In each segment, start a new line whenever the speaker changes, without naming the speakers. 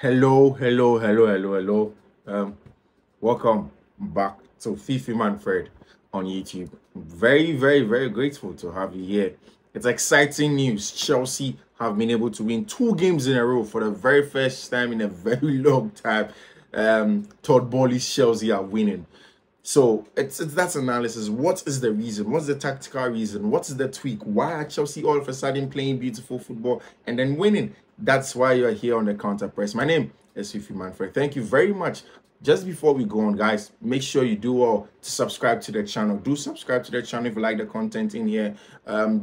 Hello. Welcome back to Fiifi-Manfred on YouTube. Very grateful to have you here. It's exciting news. Chelsea have been able to win 2 games in a row for the very first time in a very long time. Todd Bowley's Chelsea are winning. So it's that analysis. What is the reason? What's the tactical reason? What's the tweak? Why are Chelsea all of a sudden playing beautiful football and then winning? That's why you're here on the Counter Press. My name is Fiifi-Manfred. Thank you very much. Just before we go on, guys, make sure you do all to subscribe to the channel. Do subscribe to the channel if you like the content in here.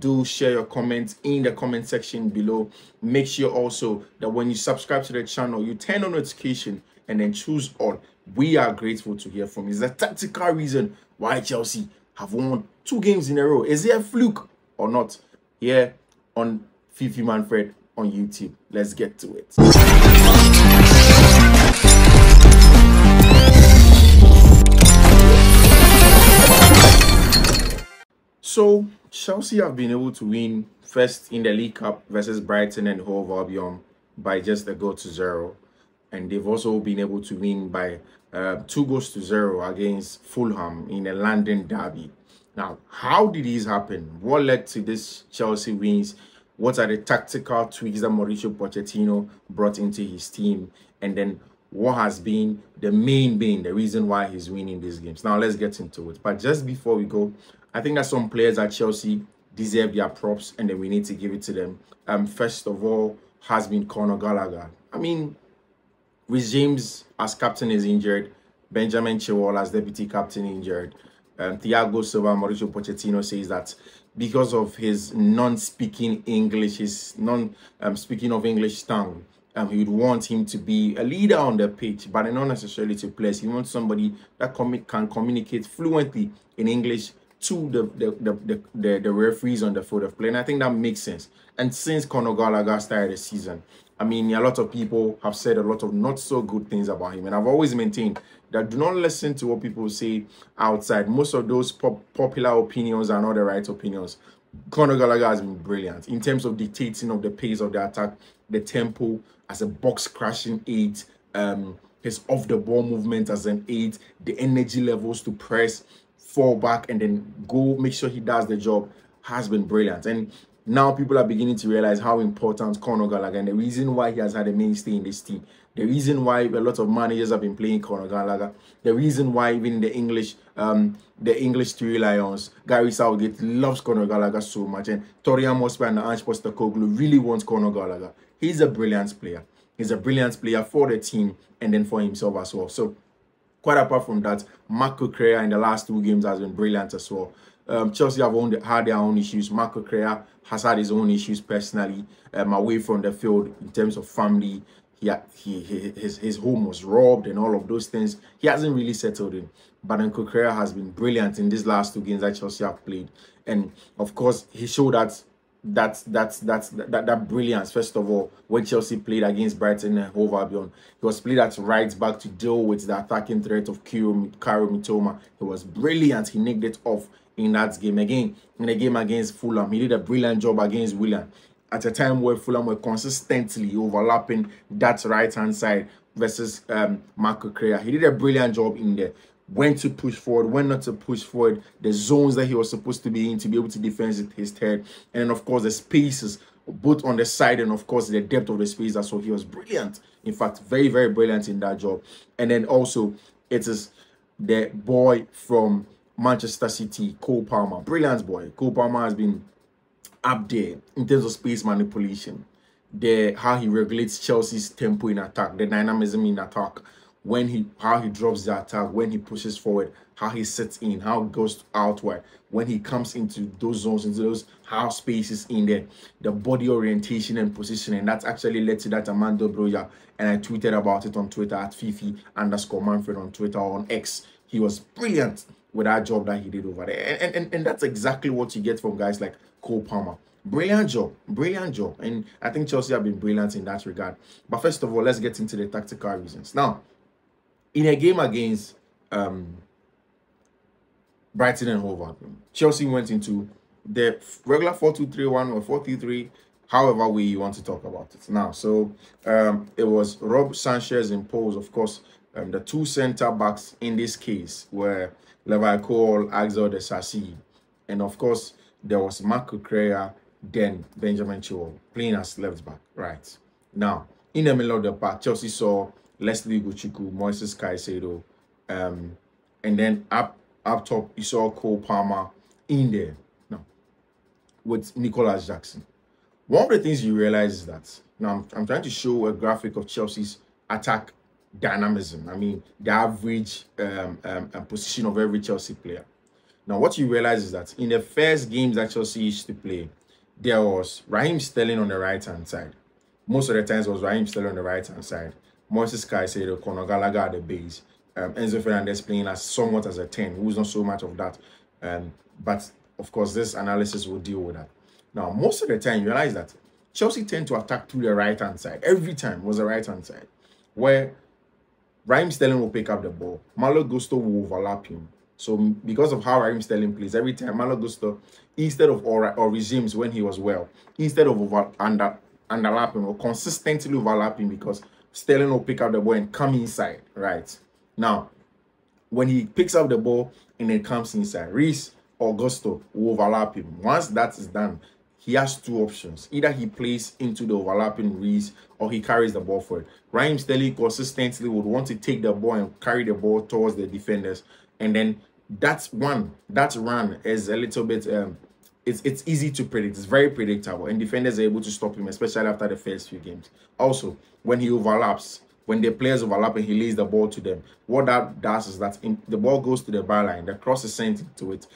Do share your comments in the comment section below. Make sure also that when you subscribe to the channel, you turn on notification and then choose all. We are grateful to hear from you. Is the tactical reason why Chelsea have won 2 games in a row? Is it a fluke or not? Here on Fiifi-Manfred on YouTube. Let's get to it. So Chelsea have been able to win first in the League Cup versus Brighton and Hove Albion by just a goal to 0. And they've also been able to win by 2-0 against Fulham in a London derby. Now, how did this happen? What led to this Chelsea wins? What are the tactical tweaks that Mauricio Pochettino brought into his team? And then what has been the the reason why he's winning these games? Now, let's get into it. But just before we go, I think that some players at Chelsea deserve their props and then we need to give it to them. First of all, has been Conor Gallagher. I mean, Rhys James as captain is injured. Benjamin Chilwell as deputy captain injured. Thiago Silva, Mauricio Pochettino says that because of his non-speaking English, his non-speaking of English tongue, he would want him to be a leader on the pitch, but not necessarily to play. He wants somebody that can communicate fluently in English to the referees on the field of play. And I think that makes sense. And since Conor Gallagher started the season, I mean, a lot of people have said a lot of not so good things about him. And I've always maintained that do not listen to what people say outside. Most of those popular opinions are not the right opinions. Conor Gallagher has been brilliant in terms of dictating of the pace of the attack, the tempo as a box-crashing 8, his off-the-ball movement as an 8, the energy levels to press, fall back, and then go make sure he does the job has been brilliant. And now people are beginning to realize how important Conor Gallagher and the reason why he has had a mainstay in this team. The reason why a lot of managers have been playing Conor Gallagher. The reason why even the English Three Lions, Gary Southgate loves Conor Gallagher so much. And Tottenham Hotspur and Ange Postecoglou really wants Conor Gallagher. He's a brilliant player. He's a brilliant player for the team and then for himself as well. So quite apart from that, Marco Correa in the last 2 games has been brilliant as well. Chelsea have had their own issues. Marco Correa has had his own issues personally, away from the field in terms of family. His home was robbed and all of those things. He hasn't really settled in. But Marco Correa has been brilliant in these last 2 games that Chelsea have played. And of course, he showed that brilliance. First of all, when Chelsea played against Brighton and Hove Albion, he was played at right back to deal with the attacking threat of Kaoru Mitoma. He was brilliant. He nicked it off in that game. Again, in the game against Fulham, he did a brilliant job against Willian at a time where Fulham were consistently overlapping that right-hand side versus Marco Correa. He did a brilliant job in there. When to push forward, when not to push forward, the zones that he was supposed to be in to be able to defend his head, and then of course the spaces both on the side and of course the depth of the space. That's what he was brilliant. In fact, very brilliant in that job. And then also it is the boy from Manchester City, Cole Palmer. Brilliant boy. Cole Palmer has been up there in terms of space manipulation. How he regulates Chelsea's tempo in attack, the dynamism in attack. How he drops the attack, when he pushes forward, how he sets in, how it goes outward, when he comes into those zones, into those half spaces in there, the body orientation and positioning. That's actually led to that Amanda Broja, and I tweeted about it on Twitter at Fiifi_Manfred on Twitter or on X. He was brilliant with that job that he did over there, and that's exactly what you get from guys like Cole Palmer. Brilliant job. And I think Chelsea have been brilliant in that regard. But first of all, let's get into the tactical reasons. Now, in a game against Brighton and Hove Albion, Chelsea went into the regular 4-2-3-1 or 4-3-3 however way you want to talk about it. Now, so it was Rob Sanchez imposed, of course, the two center backs in this case were Levi Cole, Axel de Sassi, and of course there was Marco Correa, then Benjamin Chilwell playing as left back. Right now, in the middle of the park, Chelsea saw Leslie Guchiku, Moises Caicedo, and then up top you saw Cole Palmer in there now with Nicolas Jackson. One of the things you realize is that now I'm trying to show a graphic of Chelsea's attack dynamism. I mean, the average position of every Chelsea player. Now, what you realize is that in the first games that Chelsea used to play, there was Raheem Sterling on the right-hand side. Most of the times it was Raheem Sterling on the right-hand side. Moises Caicedo, Conor Gallagher at the base. Enzo Fernandez playing as somewhat as a 10, who's not so much of that. But, of course, this analysis will deal with that. Now, most of the time, you realize that Chelsea tend to attack through the right-hand side. Every time was the right-hand side, where Raheem Sterling will pick up the ball. Malo Gusto will overlap him. So, because of how Raheem Sterling plays, every time Malo Gusto, instead of or resumes when he was well, instead of underlapping or consistently overlapping, because Sterling will pick up the ball and come inside, right? Now, when he picks up the ball and then comes inside, Reece or Gusto will overlap him. Once that is done, he has two options. Either he plays into the overlapping Reece or he carries the ball forward. Raheem Sterling consistently would want to take the ball and carry the ball towards the defenders. And then that run is a little bit, it's easy to predict. It's very predictable. And defenders are able to stop him, especially after the first few games. Also, when he overlaps, when the players overlap and he lays the ball to them, what that does is that the ball goes to the byline, the cross is sent into it.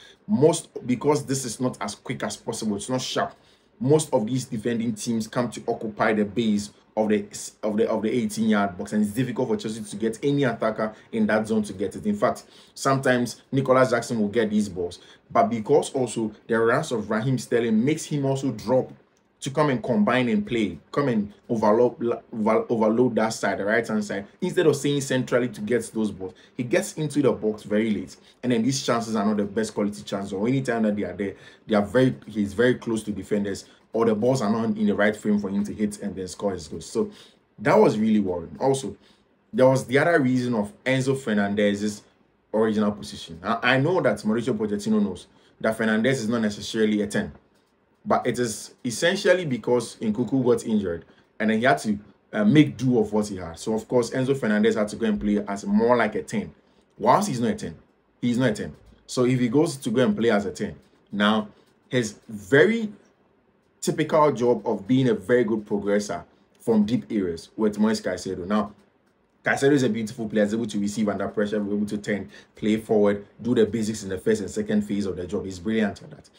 Because this is not as quick as possible, it's not sharp. Most of these defending teams come to occupy the base of the 18-yard box, and it's difficult for Chelsea to get any attacker in that zone to get it. In fact, sometimes Nicolas Jackson will get these balls, but because also the runs of Raheem Sterling makes him also drop to come and combine and play, come and overload that side, the right-hand side, instead of staying centrally to get those balls. He gets into the box very late, and then these chances are not the best quality chances. Or anytime that they are there, he's very close to defenders, or the balls are not in the right frame for him to hit and then score his goals. So that was really worrying. Also, there was the other reason of Enzo Fernandez's original position. I know that Mauricio Pochettino knows that Fernandez is not necessarily a 10. But it is essentially because Nkunku got injured and then he had to make do of what he had. So, of course, Enzo Fernandez had to go and play as more like a 10. Whilst he's not a 10. He's not a 10. So, if he goes to go and play as a 10, now, his very typical job of being a very good progressor from deep areas with Moises Caicedo. Now, Caicedo is a beautiful player. He's able to receive under pressure, be able to turn, play forward, do the basics in the first and second phase of the job. He's brilliant at that.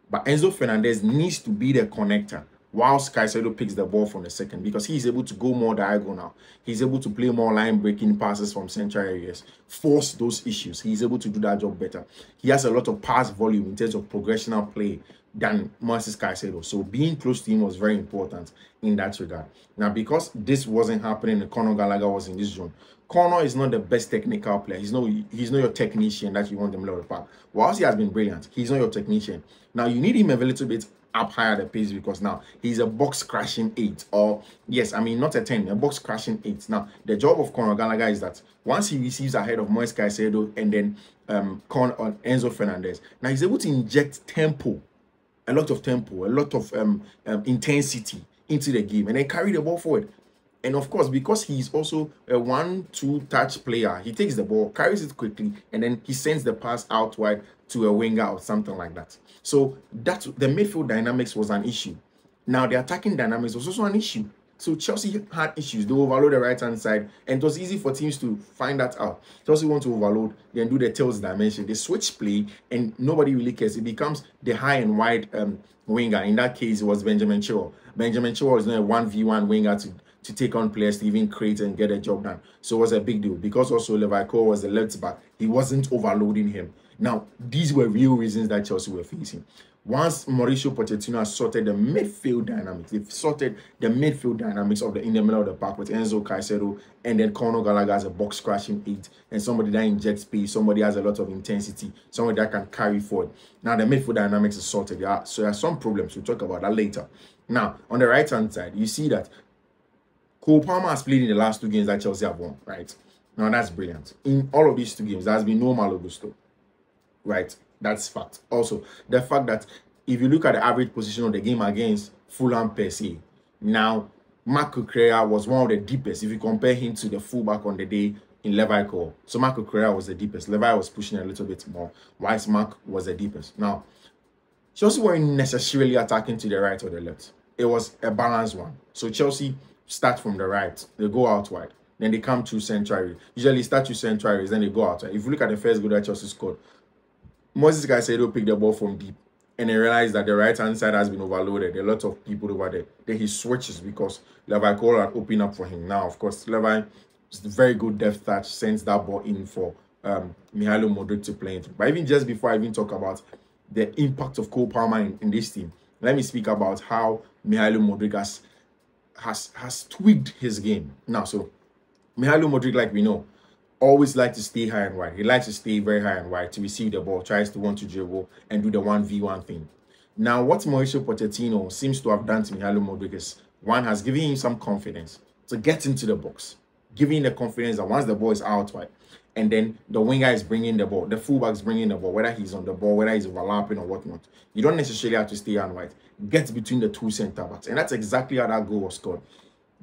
But Enzo Fernandez needs to be the connector whilst Caicedo picks the ball from the second, because he's able to go more diagonal. He's able to play more line-breaking passes from central areas, force those issues. He's able to do that job better. He has a lot of pass volume in terms of progressional play than Moises Caicedo. So being close to him was very important in that regard. Now, because this wasn't happening and Conor Gallagher was in this zone, Conor is not the best technical player. He's not your technician that you want in the middle of the park. Whilst he has been brilliant, he's not your technician. Now, you need him a little bit up higher the pace, because now he's a box crashing 8, or yes, I mean not a 10, a box crashing 8. Now, the job of Conor Gallagher is that once he receives ahead of Moises Caicedo and then Enzo Fernandez, now he's able to inject tempo, a lot of tempo, a lot of intensity into the game, and then carry the ball forward. And of course, because he's also a 1-2 touch player, he takes the ball, carries it quickly, and then he sends the pass out wide to a winger or something like that. So that the midfield dynamics was an issue. Now the attacking dynamics was also an issue. So Chelsea had issues. They overload the right-hand side, and it was easy for teams to find that out. Chelsea want to overload, then do the tails dimension. They switch play, and nobody really cares. It becomes the high and wide winger. In that case, it was Benjamin Chilwell. Benjamin Chilwell is not a 1v1 winger to take on players to even create and get a job done. So it was a big deal because also Levi Cole was the left back. He wasn't overloading him. Now, these were real reasons that Chelsea were facing. Once Mauricio Pochettino has sorted the midfield dynamics, they've sorted the midfield dynamics of in the middle of the park with Enzo Caicedo and then Conor Gallagher as a box crashing 8 and somebody that injects pace, somebody has a lot of intensity, somebody that can carry forward. Now the midfield dynamics is sorted. So there are some problems. We'll talk about that later. Now, on the right-hand side, you see that Cole Palmer has played in the last 2 games that Chelsea have won, right? Now that's brilliant. In all of these 2 games, there has been no Malo Gusto. Right, that's fact. Also, the fact that if you look at the average position of the game against Fulham per se, now Marc Cucurella was one of the deepest. If you compare him to the fullback on the day in Levi Cole, so Marc Cucurella was the deepest. Levi was pushing a little bit more, whilst Marc was the deepest. Now, Chelsea weren't necessarily attacking to the right or the left. It was a balanced one. So Chelsea start from the right, they go out wide, then they come to central area. Usually start to central areas, then they go out wide. If you look at the first goal that Chelsea scored, Moses Caicedo picked the ball from deep and he realized that the right-hand side has been overloaded. A lot of people over there. Then he switches because Levi Cole had opened up for him. Now, of course, Levi is a very good depth touch, sends that ball in for Mihailo Modric to play into. But even just before I even talk about the impact of Cole Palmer in this team, let me speak about how Mihailo Modric has tweaked his game. Now, so Mihailo Modric, like we know, always likes to stay high and wide. He likes to stay very high and wide to receive the ball, tries to want to dribble and do the 1v1 thing. Now, what Mauricio Pochettino seems to have done to Mihailo Modric is, one, has given him some confidence to get into the box, giving the confidence that once the ball is out wide, and then the winger is bringing the ball, the fullback is bringing the ball, whether he's on the ball, whether he's overlapping or whatnot. You don't necessarily have to stay high and wide. Get between the 2 centre backs, and that's exactly how that goal was scored.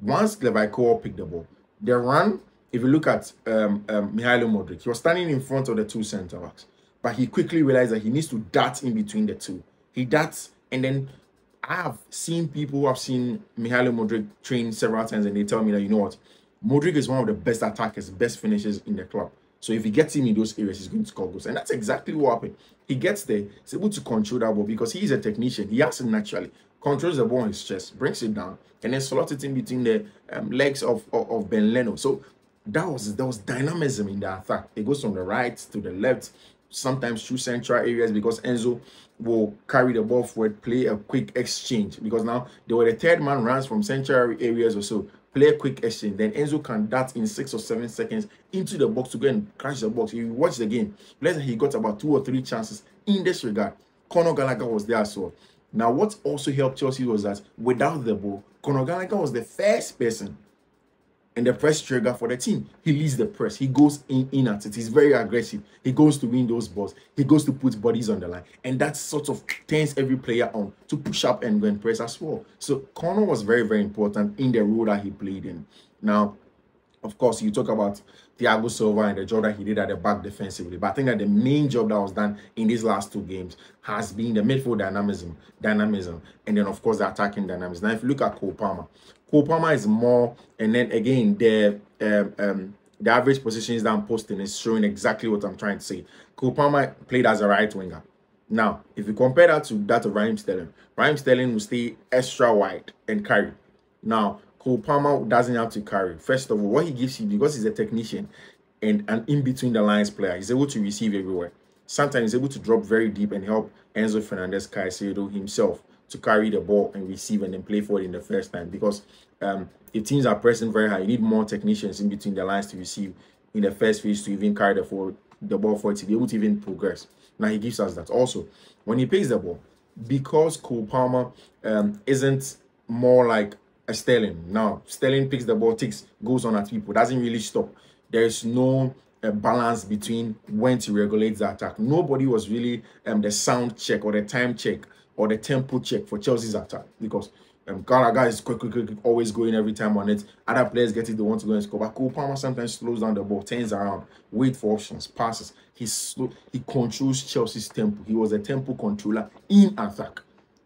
Once Levi Cole picked the ball, the run. If you look at Mihailo Modric, he was standing in front of the 2 centre backs, but he quickly realized that he needs to dart in between the 2. He darts, and then I have seen people who have seen Mihailo Modric train several times, and they tell me that, you know what, Modric is one of the best attackers, best finishers in the club. So if he gets him in those areas, he's going to score goals. And that's exactly what happened. He gets there, he's able to control that ball because he is a technician. He has it naturally. Controls the ball on his chest, brings it down, and then slots it in between the legs of Ben Leno. So there was dynamism in the attack. It goes from the right to the left, sometimes through central areas because Enzo will carry the ball forward, play a quick exchange because now they were the 3rd man runs from central areas or so, play a quick exchange. Then Enzo can dart in 6 or 7 seconds into the box to go and crash the box. If you watch the game, let's say he got about 2 or 3 chances in this regard. Conor Gallagher was there as well. Now, what also helped Chelsea was that without the ball, Conor Gallagher was the first person and the press trigger for the team. He leads the press. He goes in at it. He's very aggressive. He goes to win those balls. He goes to put bodies on the line. And that sort of turns every player on to push up and go and press as well. So Conor was very, very important in the role that he played in. Now, of course, you talk about Thiago Silva and the job that he did at the back defensively. But I think that the main job that was done in these last 2 games has been the midfield dynamism, and then, of course, the attacking dynamism. Now, if you look at Cole Palmer is more, and then again, the average positions that I'm posting is showing exactly what I'm trying to say. Cole Palmer played as a right winger. Now, if you compare that to that of Raheem Sterling will stay extra wide and carry. Now, Cole Palmer doesn't have to carry. First of all, what he gives you, because he's a technician and an in-between the lines player, he's able to receive everywhere. Sometimes he's able to drop very deep and help Enzo Fernandez Caicedo himself to carry the ball and receive and then play forward in the first time. Because if teams are pressing very high, you need more technicians in between the lines to receive in the first phase to even carry the ball forward to be able to even progress. Now, he gives us that. Also, when he plays the ball, because Cole Palmer isn't more like a Sterling. Now, Sterling picks the ball, goes on at people, doesn't really stop. There is no balance between when to regulate the attack. Nobody was really the sound check or the time check or the tempo check for Chelsea's attack because Gallagher is quick, always going every time on it. Other players get it, they want to go and score. But Cole Palmer sometimes slows down the ball, turns around, wait for options, passes. He controls Chelsea's tempo. He was a tempo controller in attack.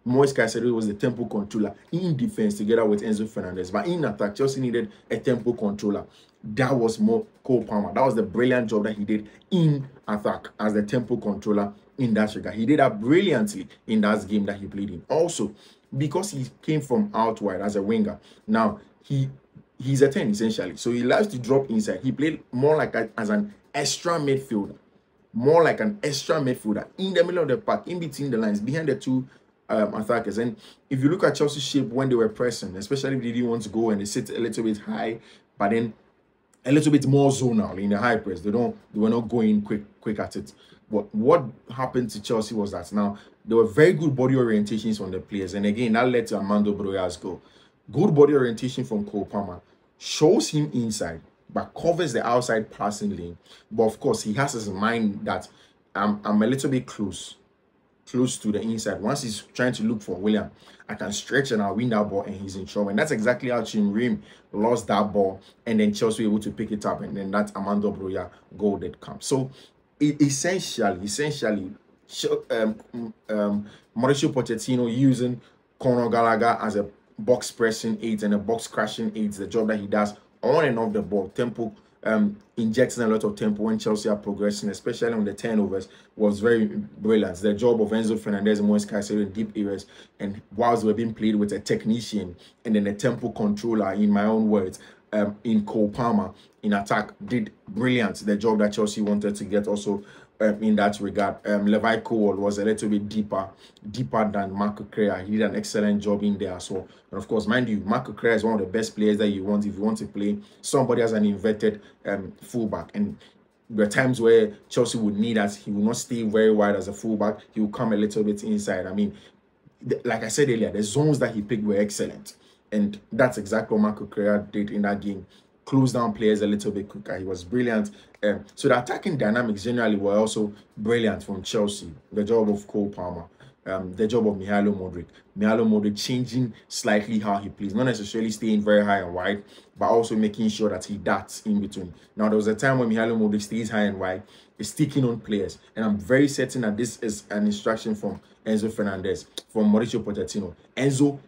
Moise Caicedo was the tempo controller in defense together with Enzo Fernandez. But in attack, Chelsea needed a tempo controller. That was more Cole Palmer. That was the brilliant job that he did in attack as the tempo controller in that regard. He did that brilliantly in that game that he played in. Also, because he came from out wide as a winger, now he he's a 10 essentially. So he likes to drop inside. He played more like as an extra midfielder. More like an extra midfielder in the middle of the park, in between the lines, behind the two attackers. And if you look at Chelsea's shape when they were pressing, especially if they didn't want to go and they sit a little bit high, but then a little bit more zonal in the high press. They were not going quick at it. But what happened to Chelsea was that now there were very good body orientations from the players, and again that led to Armando Broja's goal. Good body orientation from Cole Palmer shows him inside, but covers the outside passing lane. But of course, he has his mind that I'm a little bit close to the inside. Once he's trying to look for William, I can stretch and I'll win that ball, and he's in trouble. And that's exactly how Chinrim lost that ball, and then Chelsea were able to pick it up, and then that Armando Broja goal did come. So essentially, Mauricio Pochettino using Conor Gallagher as a box pressing eight and a box crashing eight, the job that he does on and off the ball. Tempo, injecting a lot of tempo when Chelsea are progressing, especially on the turnovers, was very brilliant. The job of Enzo Fernandez and Moise Caicedo in deep areas, and whilst we're being played with a technician and then a tempo controller, in my own words, in Cole Palmer in attack, did brilliant. The job that Chelsea wanted to get also in that regard. Levi Cole was a little bit deeper than Marco Correa. He did an excellent job in there as well. And of course, mind you, Marco Correa is one of the best players that you want if you want to play somebody as an inverted fullback. And there are times where Chelsea would need that. He will not stay very wide as a fullback. He will come a little bit inside. I mean, like I said earlier, the zones that he picked were excellent. And that's exactly what Marco Correa did in that game. Close down players a little bit quicker. He was brilliant. So the attacking dynamics generally were also brilliant from Chelsea. The job of Cole Palmer, the job of Mihailo Modric. Mihailo Modric changing slightly how he plays, not necessarily staying very high and wide, but also making sure that he darts in between. Now, there was a time when Mihailo Modric stays high and wide, is sticking on players, and I'm very certain that this is an instruction from Enzo Fernandez, from Mauricio Pochettino. Enzo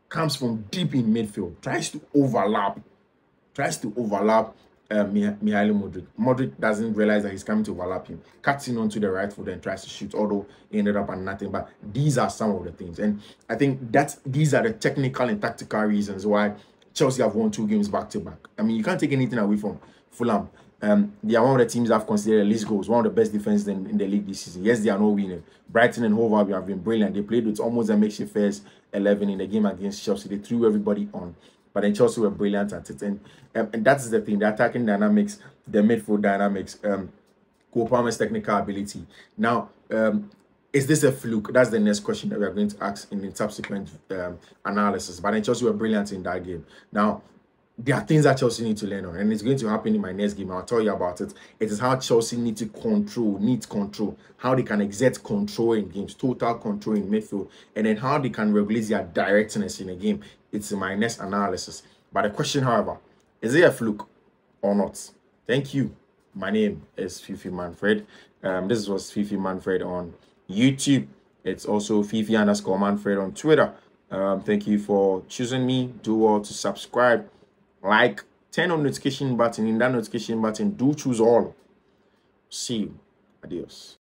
comes from deep in midfield, tries to overlap Mihailo Modric. Modric doesn't realize that he's coming to overlap him, cuts in onto the right foot and tries to shoot, although he ended up on nothing. But these are some of the things, and I think that these are the technical and tactical reasons why Chelsea have won 2 games back to back. I mean, you can't take anything away from Fulham. They are one of the teams that have considered the least goals, one of the best defenses in the league this season. Yes, they are not winning. Brighton and Hove Albion have been brilliant. They played with almost a makeshift first 11 in the game against Chelsea. They threw everybody on. But then Chelsea were brilliant at it. And that's the thing, the attacking dynamics, the midfield dynamics, Cole Palmer's technical ability. Now, is this a fluke? That's the next question that we are going to ask in the subsequent analysis. But then Chelsea were brilliant in that game. Now, there are things that Chelsea need to learn on, and it's going to happen in my next game. I'll tell you about it. It is how Chelsea need control, how they can exert control in games, total control in midfield, and then how they can regulate their directness in a game. It's in my next analysis. But the question, however, is it a fluke or not? Thank you. My name is Fiifi-Manfred. This was Fiifi-Manfred on YouTube. It's also Fiifi_Manfred on Twitter. Thank you for choosing me. Do well to subscribe, like, turn on notification button. In that notification button, do choose all. See you. Adios.